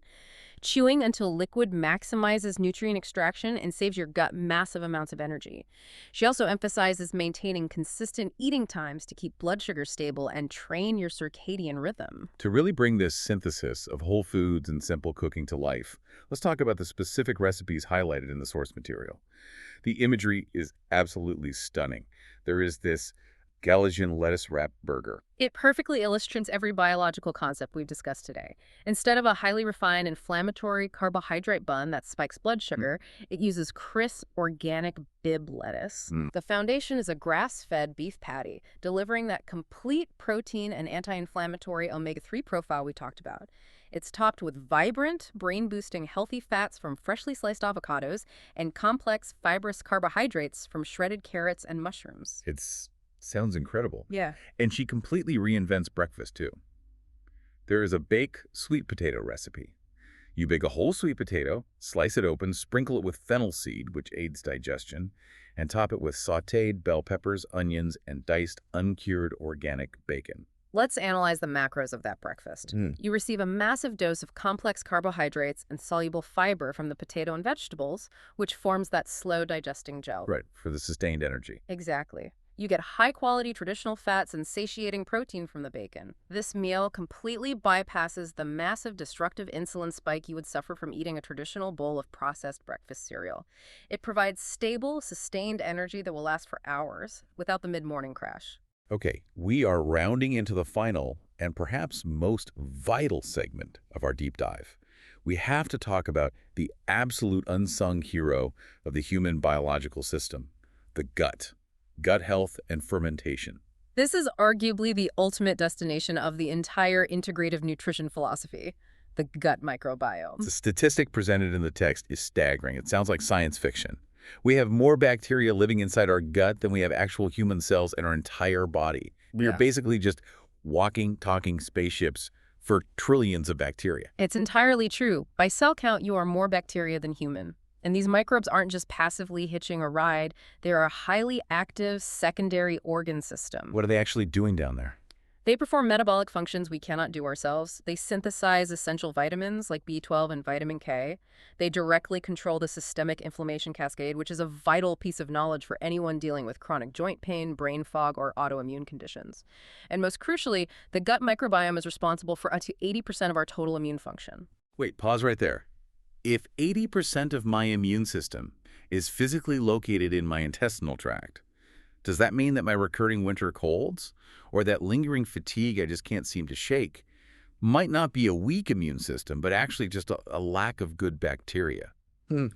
Chewing until liquid maximizes nutrient extraction and saves your gut massive amounts of energy. She also emphasizes maintaining consistent eating times to keep blood sugar stable and train your circadian rhythm. To really bring this synthesis of whole foods and simple cooking to life, let's talk about the specific recipes highlighted in the source material. The imagery is absolutely stunning. There is this Galician lettuce-wrapped burger. It perfectly illustrates every biological concept we've discussed today. Instead of a highly refined inflammatory carbohydrate bun that spikes blood sugar, it uses crisp, organic Bibb lettuce. The foundation is a grass-fed beef patty, delivering that complete protein and anti-inflammatory omega-3 profile we talked about. It's topped with vibrant, brain-boosting healthy fats from freshly sliced avocados and complex fibrous carbohydrates from shredded carrots and mushrooms. Sounds incredible. Yeah. And she completely reinvents breakfast, too. There is a bake sweet potato recipe. You bake a whole sweet potato, slice it open, sprinkle it with fennel seed, which aids digestion, and top it with sautéed bell peppers, onions, and diced uncured organic bacon. Let's analyze the macros of that breakfast. You receive a massive dose of complex carbohydrates and soluble fiber from the potato and vegetables, which forms that slow-digesting gel. Right, for the sustained energy. Exactly. You get high-quality traditional fats and satiating protein from the bacon. This meal completely bypasses the massive destructive insulin spike you would suffer from eating a traditional bowl of processed breakfast cereal. It provides stable, sustained energy that will last for hours without the mid-morning crash. Okay, we are rounding into the final and perhaps most vital segment of our deep dive. We have to talk about the absolute unsung hero of the human biological system, the gut. Gut health and fermentation. This is arguably the ultimate destination of the entire integrative nutrition philosophy, the gut microbiome. The statistic presented in the text is staggering. It sounds like science fiction. We have more bacteria living inside our gut than we have actual human cells in our entire body. We are basically just walking, talking spaceships for trillions of bacteria. It's entirely true. By cell count, you are more bacteria than human. And these microbes aren't just passively hitching a ride. They're a highly active secondary organ system. What are they actually doing down there? They perform metabolic functions we cannot do ourselves. They synthesize essential vitamins like B12 and vitamin K. They directly control the systemic inflammation cascade, which is a vital piece of knowledge for anyone dealing with chronic joint pain, brain fog, or autoimmune conditions. And most crucially, the gut microbiome is responsible for up to 80% of our total immune function. Wait, pause right there. If 80% of my immune system is physically located in my intestinal tract, does that mean that my recurring winter colds or that lingering fatigue I just can't seem to shake might not be a weak immune system, but actually just a lack of good bacteria,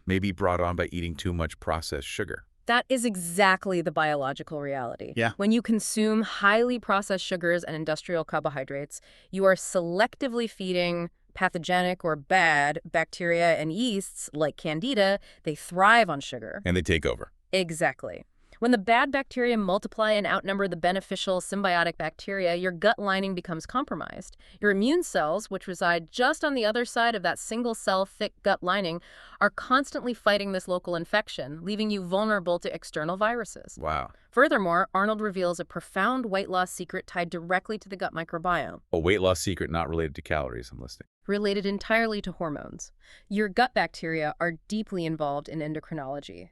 maybe brought on by eating too much processed sugar? That is exactly the biological reality. Yeah. When you consume highly processed sugars and industrial carbohydrates, you are selectively feeding pathogenic or bad bacteria and yeasts like Candida. They thrive on sugar. And they take over. Exactly. When the bad bacteria multiply and outnumber the beneficial symbiotic bacteria, your gut lining becomes compromised. Your immune cells, which reside just on the other side of that single-cell thick gut lining, are constantly fighting this local infection, leaving you vulnerable to external viruses. Wow. Furthermore, Arnold reveals a profound weight loss secret tied directly to the gut microbiome. A weight loss secret not related to calories, I'm listening. Related entirely to hormones. Your gut bacteria are deeply involved in endocrinology.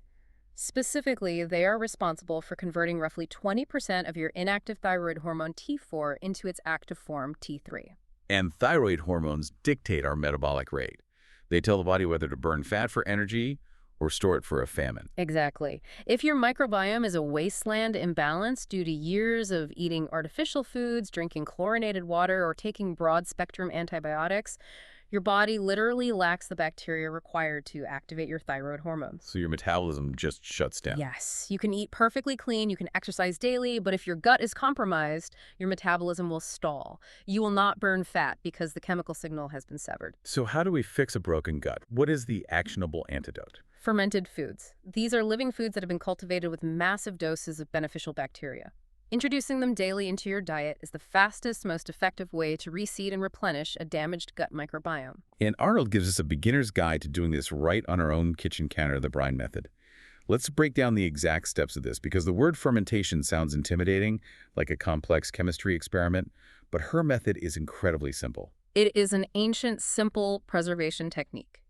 Specifically, they are responsible for converting roughly 20% of your inactive thyroid hormone T4 into its active form T3. And thyroid hormones dictate our metabolic rate. They tell the body whether to burn fat for energy or store it for a famine. Exactly. If your microbiome is a wasteland imbalance due to years of eating artificial foods, drinking chlorinated water, or taking broad-spectrum antibiotics, your body literally lacks the bacteria required to activate your thyroid hormones. So your metabolism just shuts down. Yes, you can eat perfectly clean, you can exercise daily, but if your gut is compromised, your metabolism will stall. You will not burn fat because the chemical signal has been severed. So how do we fix a broken gut? What is the actionable antidote? Fermented foods. These are living foods that have been cultivated with massive doses of beneficial bacteria. Introducing them daily into your diet is the fastest, most effective way to reseed and replenish a damaged gut microbiome. And Arnold gives us a beginner's guide to doing this right on our own kitchen counter, the brine method. Let's break down the exact steps of this because the word fermentation sounds intimidating, like a complex chemistry experiment, but her method is incredibly simple. It is an ancient, simple preservation technique.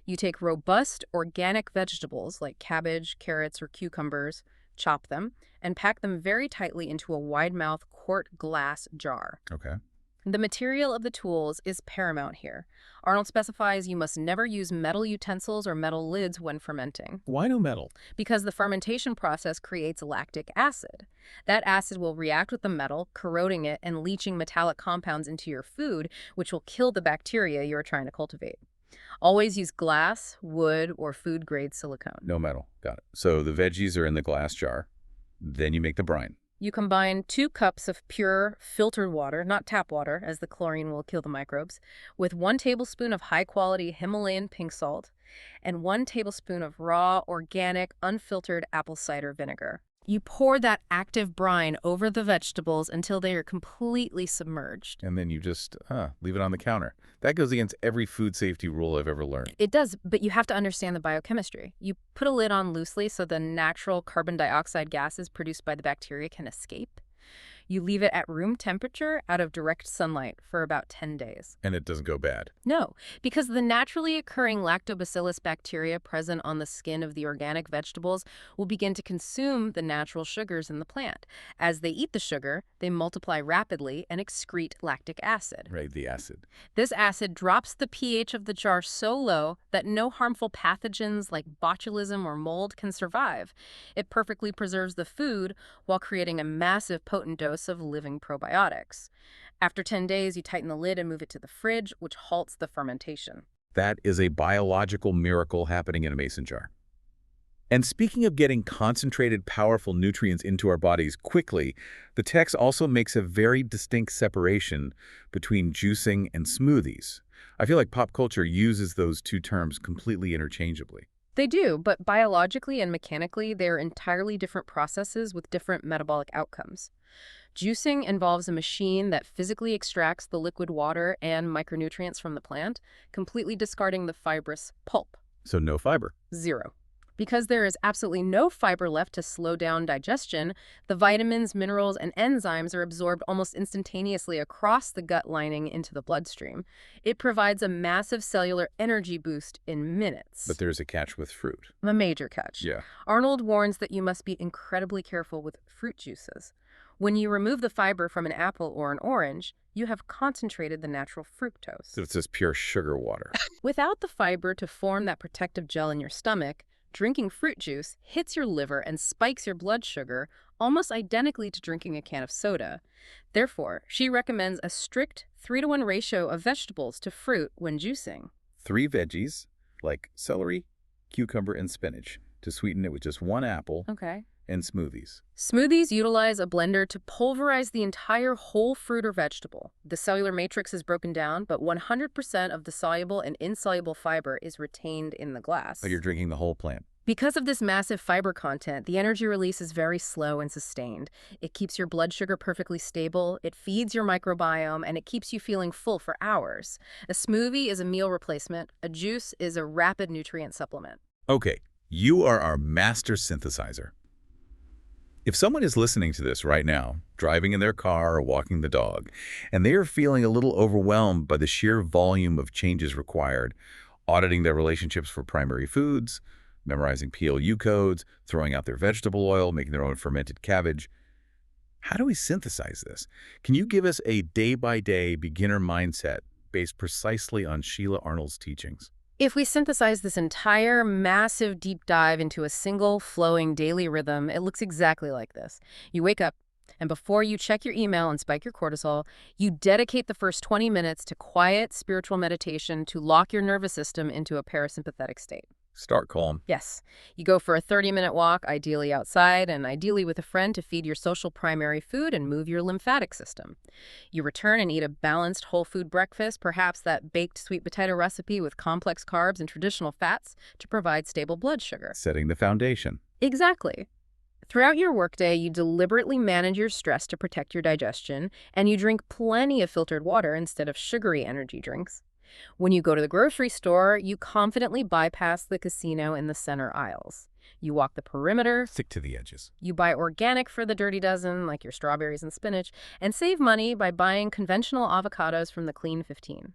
You take robust, organic vegetables like cabbage, carrots, or cucumbers, chop them, and pack them very tightly into a wide-mouth quart glass jar. Okay. The material of the tools is paramount here. Arnold specifies you must never use metal utensils or metal lids when fermenting, Why no metal? because the fermentation process creates lactic acid. That acid will react with the metal, corroding it and leaching metallic compounds into your food, which will kill the bacteria you are trying to cultivate. Always use glass, wood, or food-grade silicone. No metal. Got it. So the veggies are in the glass jar. Then you make the brine. You combine 2 cups of pure, filtered water, not tap water, as the chlorine will kill the microbes, with 1 tablespoon of high-quality Himalayan pink salt and 1 tablespoon of raw, organic, unfiltered apple cider vinegar. You pour that active brine over the vegetables until they are completely submerged. And then you just leave it on the counter. That goes against every food safety rule I've ever learned. It does, but you have to understand the biochemistry. You put a lid on loosely so the natural carbon dioxide gases produced by the bacteria can escape. You leave it at room temperature out of direct sunlight for about 10 days. And it doesn't go bad. No, because the naturally occurring lactobacillus bacteria present on the skin of the organic vegetables will begin to consume the natural sugars in the plant. As they eat the sugar, they multiply rapidly and excrete lactic acid. Right, the acid. This acid drops the pH of the jar so low that no harmful pathogens like botulism or mold can survive. It perfectly preserves the food while creating a massive potent dose of living probiotics. After 10 days, you tighten the lid and move it to the fridge, which halts the fermentation. That is a biological miracle happening in a mason jar. And speaking of getting concentrated, powerful nutrients into our bodies quickly, the text also makes a very distinct separation between juicing and smoothies. I feel like pop culture uses those two terms completely interchangeably. They do, but biologically and mechanically, they are entirely different processes with different metabolic outcomes. Juicing involves a machine that physically extracts the liquid water and micronutrients from the plant, completely discarding the fibrous pulp. So no fiber. 0. Because there is absolutely no fiber left to slow down digestion, the vitamins, minerals, and enzymes are absorbed almost instantaneously across the gut lining into the bloodstream. It provides a massive cellular energy boost in minutes. But there's a catch with fruit. A major catch. Yeah. Arnold warns that you must be incredibly careful with fruit juices. When you remove the fiber from an apple or an orange, you have concentrated the natural fructose. So it's just pure sugar water. Without the fiber to form that protective gel in your stomach, drinking fruit juice hits your liver and spikes your blood sugar almost identically to drinking a can of soda. Therefore, she recommends a strict 3-to-1 ratio of vegetables to fruit when juicing. 3 veggies, like celery, cucumber, and spinach, to sweeten it with just 1 apple Okay. and smoothies. Smoothies utilize a blender to pulverize the entire whole fruit or vegetable. The cellular matrix is broken down, but 100% of the soluble and insoluble fiber is retained in the glass. So you're drinking the whole plant. Because of this massive fiber content, the energy release is very slow and sustained. It keeps your blood sugar perfectly stable, it feeds your microbiome, and it keeps you feeling full for hours. A smoothie is a meal replacement. A juice is a rapid nutrient supplement. Okay, you are our master synthesizer. If someone is listening to this right now, driving in their car or walking the dog, and they are feeling a little overwhelmed by the sheer volume of changes required, auditing their relationships for primary foods, memorizing PLU codes, throwing out their vegetable oil, making their own fermented cabbage, how do we synthesize this? Can you give us a day-by-day beginner mindset based precisely on Sheila Arnold's teachings? If we synthesize this entire massive deep dive into a single flowing daily rhythm, it looks exactly like this. You wake up, and before you check your email and spike your cortisol, you dedicate the first 20 minutes to quiet spiritual meditation to lock your nervous system into a parasympathetic state. Start calm. Yes. You go for a 30-minute walk, ideally outside, and ideally with a friend to feed your social primary food and move your lymphatic system. You return and eat a balanced whole food breakfast, perhaps that baked sweet potato recipe with complex carbs and traditional fats to provide stable blood sugar. Setting the foundation. Exactly. Throughout your workday, you deliberately manage your stress to protect your digestion, and you drink plenty of filtered water instead of sugary energy drinks. When you go to the grocery store, you confidently bypass the casino in the center aisles. You walk the perimeter, Stick to the edges. you buy organic for the dirty dozen, like your strawberries and spinach, and save money by buying conventional avocados from the Clean 15.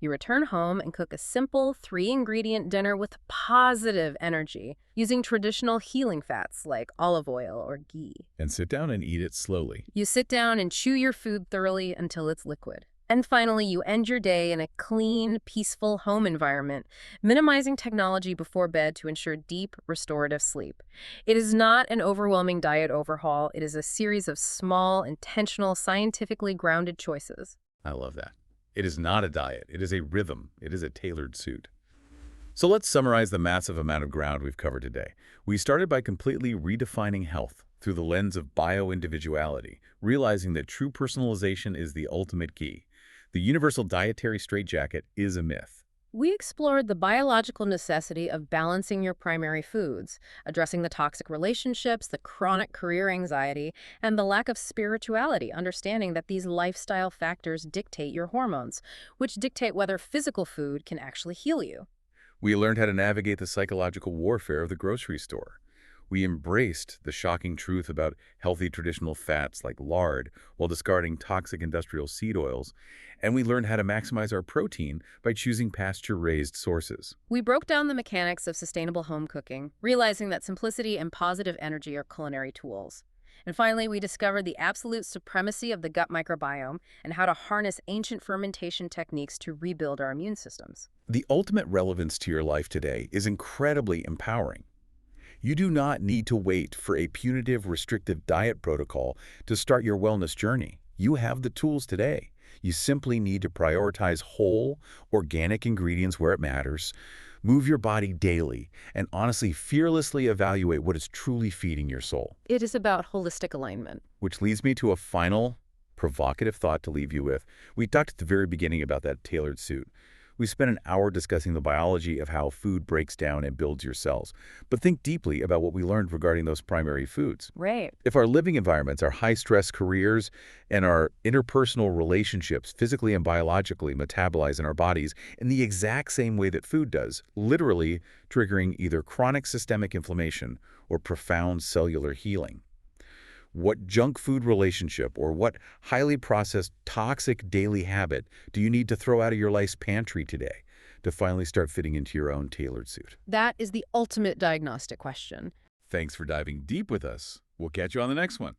You return home and cook a simple 3-ingredient dinner with positive energy, using traditional healing fats like olive oil or ghee. And sit down and eat it slowly. You sit down and chew your food thoroughly until it's liquid. And finally, you end your day in a clean, peaceful home environment, minimizing technology before bed to ensure deep, restorative sleep. It is not an overwhelming diet overhaul. It is a series of small, intentional, scientifically grounded choices. I love that. It is not a diet. It is a rhythm. It is a tailored suit. So let's summarize the massive amount of ground we've covered today. We started by completely redefining health through the lens of bio-individuality, realizing that true personalization is the ultimate key. The universal dietary straitjacket is a myth. We explored the biological necessity of balancing your primary foods, addressing the toxic relationships, the chronic career anxiety, and the lack of spirituality, understanding that these lifestyle factors dictate your hormones, which dictate whether physical food can actually heal you. We learned how to navigate the psychological warfare of the grocery store. We embraced the shocking truth about healthy traditional fats like lard while discarding toxic industrial seed oils, and we learned how to maximize our protein by choosing pasture-raised sources. We broke down the mechanics of sustainable home cooking, realizing that simplicity and positive energy are culinary tools. And finally, we discovered the absolute supremacy of the gut microbiome and how to harness ancient fermentation techniques to rebuild our immune systems. The ultimate relevance to your life today is incredibly empowering. You do not need to wait for a punitive, restrictive diet protocol to start your wellness journey. You have the tools today. You simply need to prioritize whole, organic ingredients where it matters, move your body daily, and honestly, fearlessly evaluate what is truly feeding your soul. It is about holistic alignment. Which leads me to a final, provocative thought to leave you with. We talked at the very beginning about that tailored suit. We spent an hour discussing the biology of how food breaks down and builds your cells. But think deeply about what we learned regarding those primary foods. Right. If our living environments, our high-stress careers, and our interpersonal relationships physically and biologically metabolize in our bodies in the exact same way that food does, literally triggering either chronic systemic inflammation or profound cellular healing, what junk food relationship or what highly processed toxic daily habit do you need to throw out of your life's pantry today to finally start fitting into your own tailored suit? That is the ultimate diagnostic question. Thanks for diving deep with us. We'll catch you on the next one.